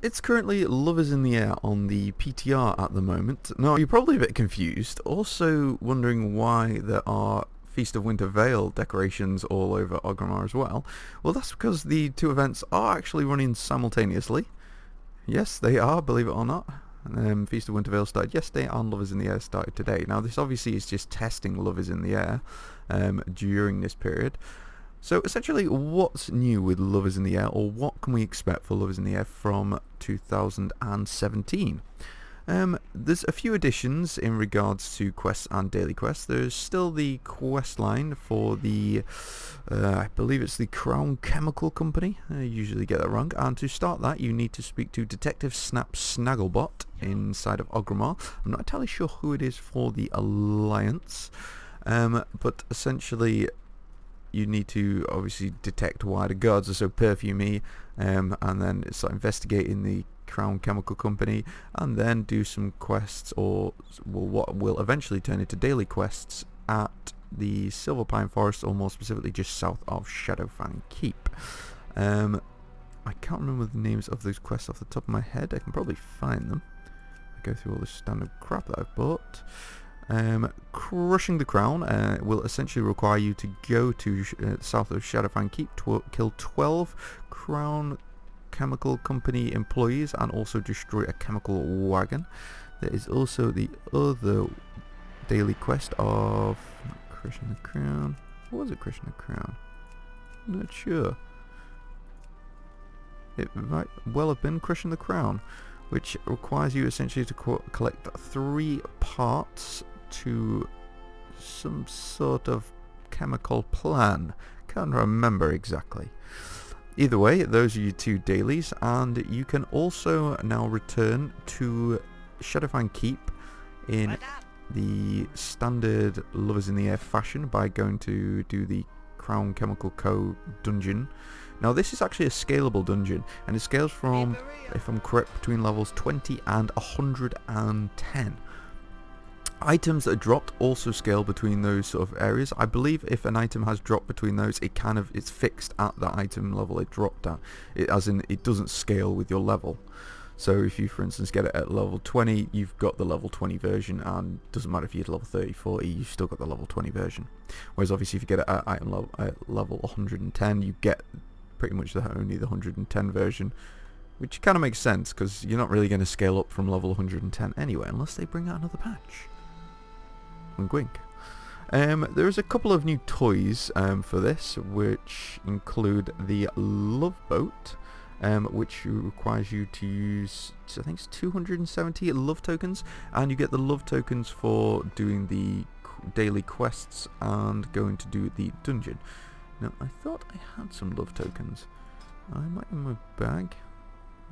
It's currently Love is in the Air on the PTR at the moment. Now, you're probably a bit confused, also wondering why there are Feast of Winter Veil decorations all over Orgrimmar as well. Well, that's because the two events are actually running simultaneously. Yes, they are, believe it or not. Feast of Winter Veil started yesterday and Love is in the Air started today. Now, this obviously is just testing Love is in the Air during this period. So essentially, what's new with Love is in the Air, or what can we expect for Love is in the Air from 2017? There's a few additions in regards to quests and daily quests. There's still the quest line for the, I believe it's the Crown Chemical Company. I usually get that wrong. And to start that, you need to speak to Detective Snap Snagglebot inside of Orgrimmar. I'm not entirely sure who it is for the Alliance, but essentially you need to obviously detect why the guards are so perfumey, and then start investigating the Crown Chemical Company, and then do some quests, or what will eventually turn into daily quests at the Silver Pine Forest, or more specifically just south of Shadowfang Keep. I can't remember the names of those quests off the top of my head. I can probably find them. I go through all the standard crap that I've bought. Crushing the Crown will essentially require you to go to south of Shadowfang Keep, kill 12 Crown Chemical Company employees, and also destroy a chemical wagon. There is also the other daily quest of Crushing the Crown. What was it, Crushing the Crown? I'm not sure. It might well have been Crushing the Crown, which requires you essentially to collect 3 parts to some sort of chemical plan. Can't remember exactly. Either way, those are your 2 dailies, and you can also now return to Shadowfang Keep in the standard Love is in the Air fashion by going to do the Crown Chemical Co. dungeon. Now, this is actually a scalable dungeon, and it scales from, if I'm correct, between levels 20 and 110. Items that are dropped also scale between those sort of areas. I believe if an item has dropped between those, it's fixed at the item level it dropped at. As in, it doesn't scale with your level. So if you, for instance, get it at level 20, you've got the level 20 version, and it doesn't matter if you get level 30, 40, you've still got the level 20 version. Whereas obviously if you get it at item level, level 110, you get pretty much only the 110 version, which kind of makes sense, because you're not really going to scale up from level 110 anyway, unless they bring out another patch. Wink wink. There's a couple of new toys for this, which include the Love Boat, which requires you to use, I think it's 270 love tokens, and you get the love tokens for doing the daily quests and going to do the dungeon. Now, I thought I had some love tokens. I might have in my bag.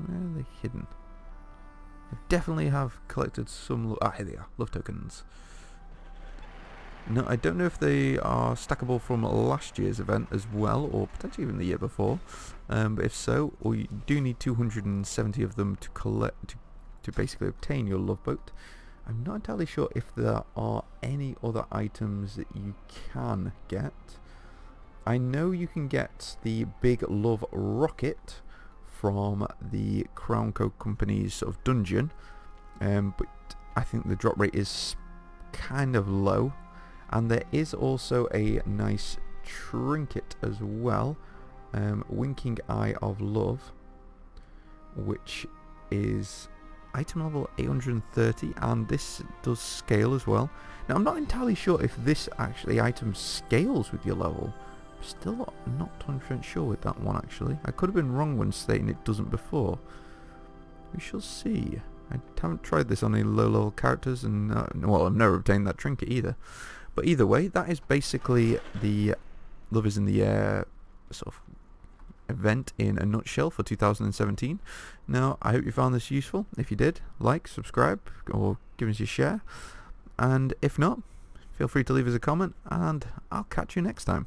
Where are they hidden? I definitely have collected some. Here they are, love tokens. No, I don't know if they are stackable from last year's event as well, or potentially even the year before. But if so, or you do need 270 of them to collect to basically obtain your love boat. I'm not entirely sure if there are any other items that you can get. I know you can get the big love rocket from the Crown Co Company's sort of dungeon, but I think the drop rate is kind of low. And there is also a nice trinket as well, Winking Eye of Love, which is item level 830, and this does scale as well. Now, I'm not entirely sure if this actually item scales with your level. I'm still not 100% sure with that one, actually. I could have been wrong when stating it doesn't before. We shall see. I haven't tried this on any low-level characters, and well, I've never obtained that trinket either. But either way, that is basically the Love is in the Air sort of event in a nutshell for 2017. Now, I hope you found this useful. If you did, like, subscribe, or give us your share. And if not, feel free to leave us a comment, and I'll catch you next time.